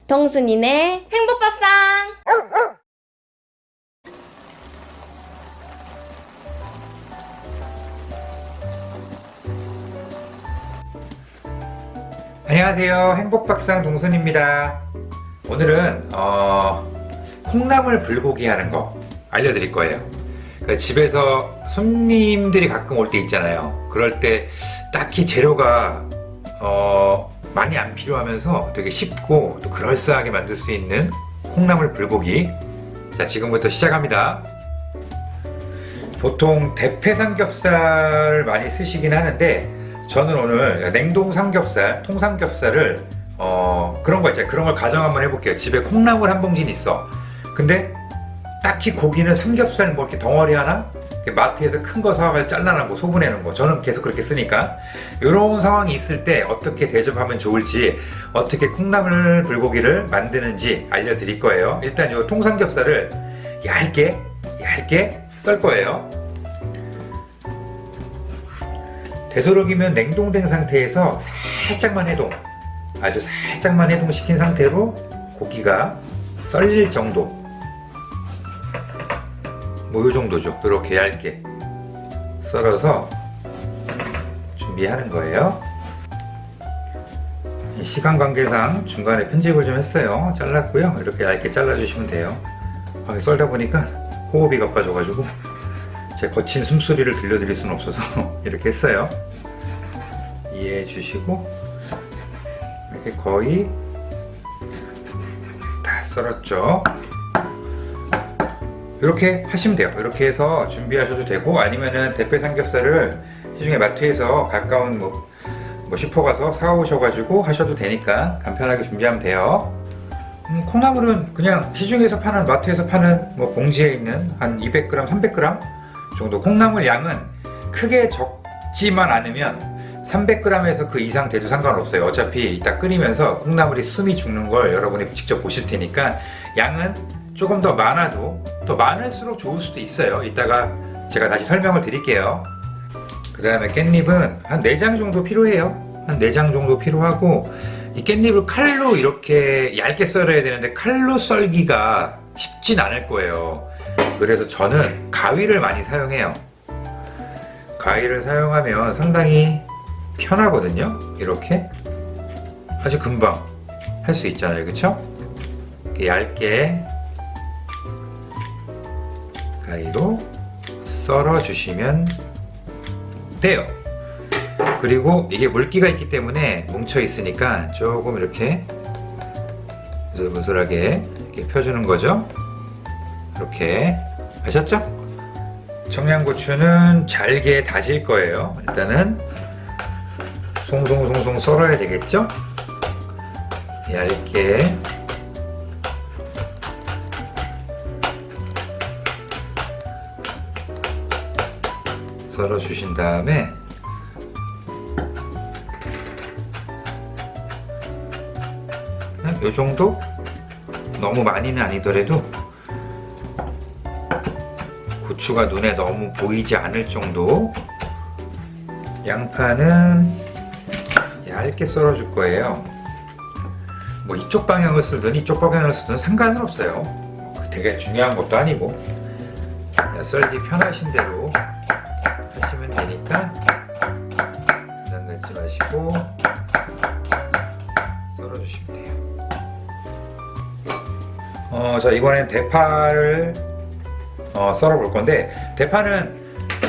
동순이네 행복밥상. 안녕하세요. 행복박상 동순입니다. 오늘은 콩나물 불고기 하는 거 알려드릴 거예요. 그러니까 집에서 손님들이 가끔 올 때 있잖아요. 그럴 때 딱히 재료가 많이 안 필요하면서 되게 쉽고 또 그럴싸하게 만들 수 있는 콩나물 불고기. 자, 지금부터 시작합니다. 보통 대패 삼겹살을 많이 쓰시긴 하는데 저는 오늘 냉동 삼겹살, 통삼겹살을 그런 거 있잖아요. 그런 걸 가정 한번 해볼게요. 집에 콩나물 한 봉지는 있어. 근데 딱히 고기는 삼겹살 뭐 이렇게 덩어리 하나? 이렇게 마트에서 큰 거 사와서 잘라놓은 거, 소분해놓은 거. 저는 계속 그렇게 쓰니까. 이런 상황이 있을 때 어떻게 대접하면 좋을지, 어떻게 콩나물 불고기를 만드는지 알려드릴 거예요. 일단 이 통삼겹살을 얇게 썰 거예요. 되도록이면 냉동된 상태에서 살짝만 해동, 아주 살짝만 해동시킨 상태로 고기가 썰릴 정도, 뭐 요 정도죠. 이렇게 얇게 썰어서 준비하는 거예요. 시간 관계상 중간에 편집을 좀 했어요. 잘랐고요. 이렇게 얇게 잘라주시면 돼요. 썰다 보니까 호흡이 가빠져가지고 제 거친 숨소리를 들려드릴 수는 없어서 이렇게 했어요. 이해해 주시고, 이렇게 거의 다 썰었죠. 이렇게 하시면 돼요. 이렇게 해서 준비하셔도 되고, 아니면은 대패 삼겹살을 시중에 마트에서 가까운 뭐 슈퍼 가서 사오셔가지고 하셔도 되니까 간편하게 준비하면 돼요. 콩나물은 그냥 시중에서 파는, 마트에서 파는 뭐 봉지에 있는 한 200g, 300g 정도. 콩나물 양은 크게 적지만 않으면 300g에서 그 이상 돼도 상관없어요. 어차피 이따 끓이면서 콩나물이 숨이 죽는 걸 여러분이 직접 보실 테니까 양은 조금 더 많아도 더 많을수록 좋을 수도 있어요. 이따가 제가 다시 설명을 드릴게요. 그 다음에 깻잎은 한 4장 정도 필요해요. 한 4장 정도 필요하고, 이 깻잎을 칼로 이렇게 얇게 썰어야 되는데 칼로 썰기가 쉽진 않을 거예요. 그래서 저는 가위를 많이 사용해요. 가위를 사용하면 상당히 편하거든요. 이렇게 아주 금방 할 수 있잖아요. 그쵸? 이렇게 얇게 가위로 썰어 주시면 돼요. 그리고 이게 물기가 있기 때문에 뭉쳐 있으니까 조금 이렇게 무슬무슬하게 이렇게 펴주는 거죠. 이렇게 아셨죠? 청양고추는 잘게 다질 거예요. 일단은 송송송송 썰어야 되겠죠? 얇게 썰어 주신 다음에 요 정도? 너무 많이는 아니더라도 고추가 눈에 너무 보이지 않을 정도. 양파는 얇게 썰어 줄 거예요. 뭐 이쪽 방향을 쓰든 이쪽 방향을 쓰든 상관은 없어요. 되게 중요한 것도 아니고 썰기 편하신 대로 하시면 되니까 부담 갖지 마시고 썰어 주시면 돼요. 자, 이번엔 대파를 썰어 볼 건데, 대파는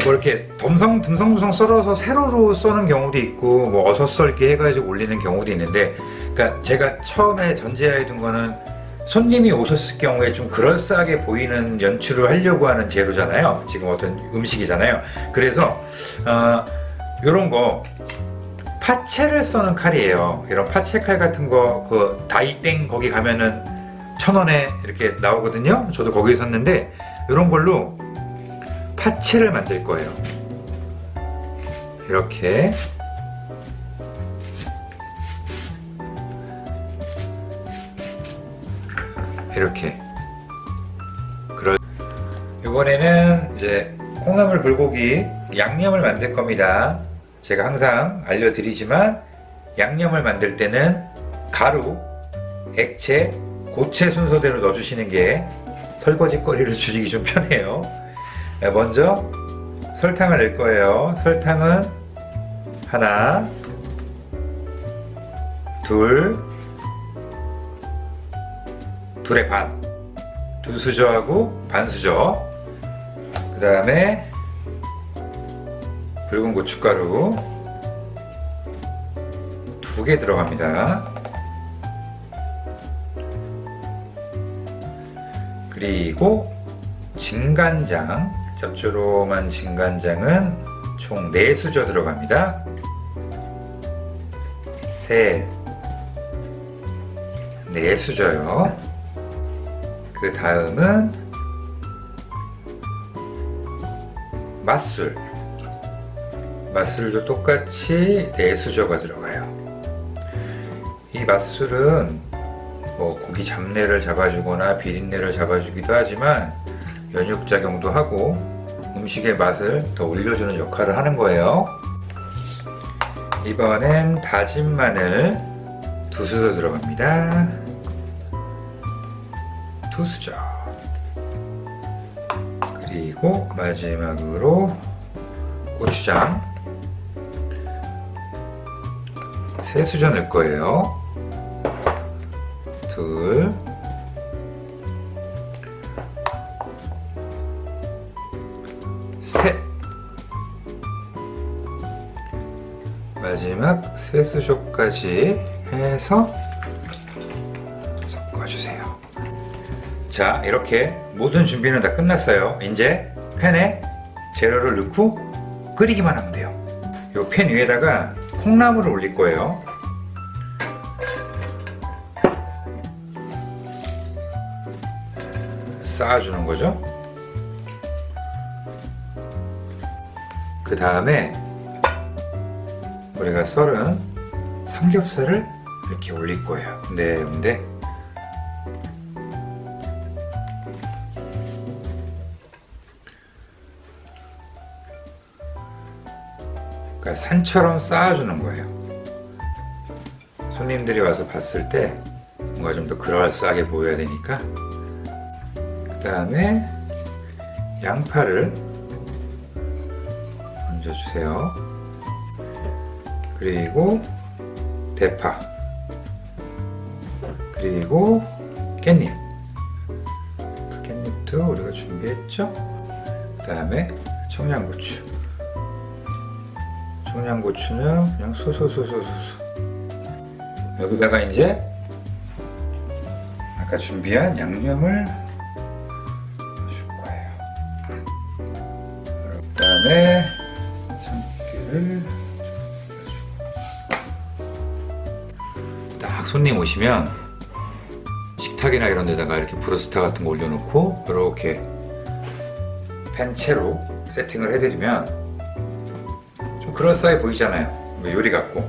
뭐 이렇게 듬성듬성 썰어서 세로로 써는 경우도 있고, 뭐 어서 썰기 해가지고 올리는 경우도 있는데, 그러니까 제가 처음에 전제하에 둔 거는 손님이 오셨을 경우에 좀 그럴싸하게 보이는 연출을 하려고 하는 재료잖아요. 지금 어떤 음식이잖아요. 그래서 요런 거 파채를 써는 칼이에요. 이런 파채 칼 같은 거, 그 다이땡 거기 가면은 1,000원에 이렇게 나오거든요. 저도 거기 샀는데, 이런 걸로 파채를 만들 거예요. 이렇게 이번에는 이제 콩나물 불고기 양념을 만들 겁니다. 제가 항상 알려드리지만 양념을 만들 때는 가루 액체, 고체 순서대로 넣어주시는 게 설거지 거리를 줄이기 좀 편해요. 먼저 설탕을 넣을 거예요. 설탕은 하나, 둘의 반, 2수저하고 반 수저. 그 다음에 붉은 고춧가루 2개 들어갑니다. 그리고 진간장, 짭조름한 진간장은 총 4수저 들어갑니다. 셋, 4수저요. 그 다음은 맛술도 똑같이 4수저가 들어가요. 이 맛술은 뭐 고기 잡내를 잡아주거나 비린내를 잡아주기도 하지만 연육작용도 하고 음식의 맛을 더 올려주는 역할을 하는 거예요. 이번엔 다진 마늘 2수저 들어갑니다. 2수저. 그리고 마지막으로 고추장 3수저 넣을 거예요. 둘, 셋. 마지막 3수저까지 해서 섞어주세요. 자, 이렇게 모든 준비는 다 끝났어요. 이제 팬에 재료를 넣고 끓이기만 하면 돼요. 이 팬 위에다가 콩나물을 올릴 거예요. 쌓아주는 거죠. 그 다음에 우리가 썰은 삼겹살을 이렇게 올릴 거예요. 근데 그러니까 산처럼 쌓아주는 거예요. 손님들이 와서 봤을 때 뭔가 좀 더 그럴싸하게 보여야 되니까. 그 다음에 양파를 얹어주세요. 그리고 대파, 그리고 깻잎. 그 깻잎도 우리가 준비했죠. 그 다음에 청양고추. 청양고추는 그냥 소소소소소소. 여기다가 이제 아까 준비한 양념을 줄 거예요. 그 다음에 참기를 딱 손님 오시면 식탁이나 이런 데다가 이렇게 브루스타 같은 거 올려놓고 이렇게 팬채로 세팅을 해드리면 좀 그럴싸해 보이잖아요. 요리 같고.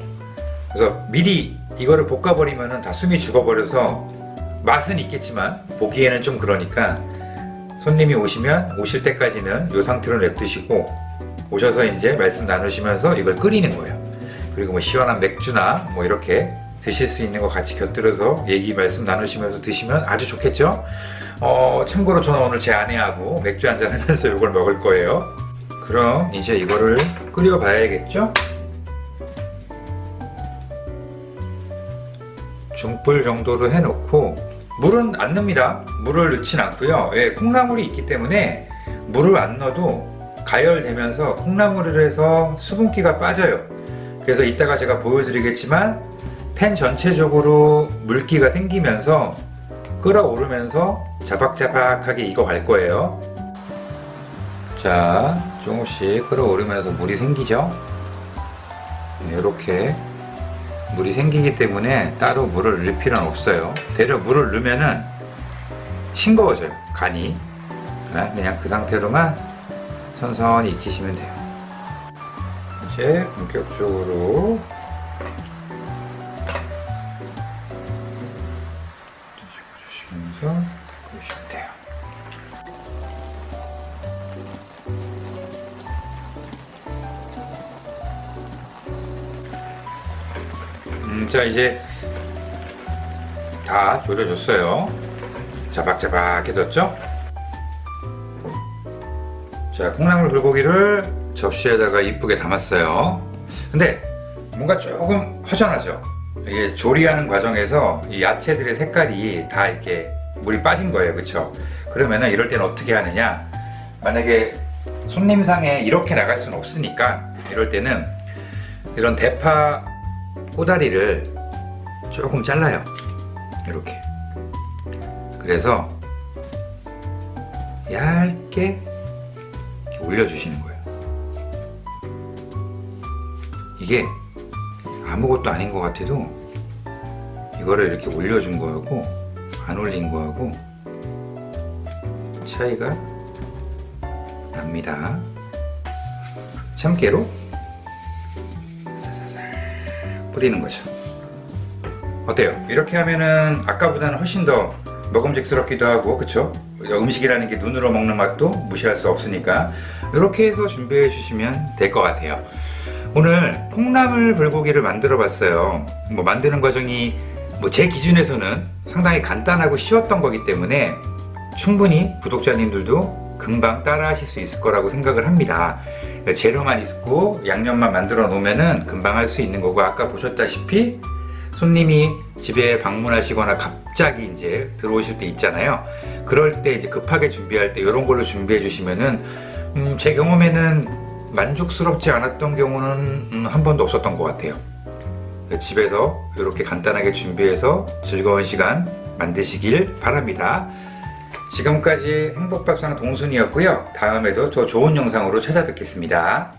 그래서 미리 이거를 볶아버리면 다 숨이 죽어버려서 맛은 있겠지만 보기에는 좀 그러니까 손님이 오실 때까지는 이 상태로 냅두시고 오셔서 이제 말씀 나누시면서 이걸 끓이는 거예요. 그리고 뭐 시원한 맥주나 뭐 이렇게 드실 수 있는 거 같이 곁들여서 얘기 말씀 나누시면서 드시면 아주 좋겠죠. 참고로 저는 오늘 제 아내하고 맥주 한잔 하면서 이걸 먹을 거예요. 그럼 이제 이거를 끓여 봐야겠죠. 중불 정도로 해놓고 물은 안 넣습니다. 물을 넣진 않고요. 왜? 콩나물이 있기 때문에 물을 안 넣어도 가열되면서 콩나물을 해서 수분기가 빠져요. 그래서 이따가 제가 보여드리겠지만 팬 전체적으로 물기가 생기면서 끓어오르면서 자박자박하게 익어갈 거예요. 자, 조금씩 끓어오르면서 물이 생기죠. 이렇게 물이 생기기 때문에 따로 물을 넣을 필요는 없어요. 대려 물을 넣으면은 싱거워져요, 간이. 그냥 그 상태로만 선선히 익히시면 돼요. 이제 본격적으로 뒤집어주시면서 끓이시면 돼요. 자, 이제 다 졸여줬어요. 자박자박해졌죠? 자, 콩나물 불고기를 접시에다가 이쁘게 담았어요. 근데 뭔가 조금 허전하죠? 이게 조리하는 과정에서 이 야채들의 색깔이 다 이렇게 물이 빠진 거예요. 그쵸? 그러면은 이럴 때는 어떻게 하느냐? 만약에 손님상에 이렇게 나갈 수는 없으니까 이럴 때는 이런 대파 꼬다리를 조금 잘라요. 이렇게. 그래서 얇게 이렇게 올려주시는 거예요. 이게 아무것도 아닌 것 같아도 이거를 이렇게 올려준 거하고 안 올린 거하고 차이가 납니다. 참깨로 사사삭 뿌리는 거죠. 어때요? 이렇게 하면은 아까보다는 훨씬 더 먹음직스럽기도 하고, 그쵸? 음식이라는 게 눈으로 먹는 맛도 무시할 수 없으니까 이렇게 해서 준비해 주시면 될 것 같아요. 오늘 콩나물 불고기를 만들어 봤어요. 뭐 만드는 과정이 뭐 제 기준에서는 상당히 간단하고 쉬웠던 거기 때문에 충분히 구독자님들도 금방 따라 하실 수 있을 거라고 생각을 합니다. 재료만 있고 양념만 만들어 놓으면은 금방 할 수 있는 거고, 아까 보셨다시피 손님이 집에 방문하시거나 갑자기 이제 들어오실 때 있잖아요. 그럴 때 이제 급하게 준비할 때 이런 걸로 준비해 주시면은 제 경험에는 만족스럽지 않았던 경우는 한 번도 없었던 것 같아요. 집에서 이렇게 간단하게 준비해서 즐거운 시간 만드시길 바랍니다. 지금까지 행복밥상 동순이었고요. 다음에도 더 좋은 영상으로 찾아뵙겠습니다.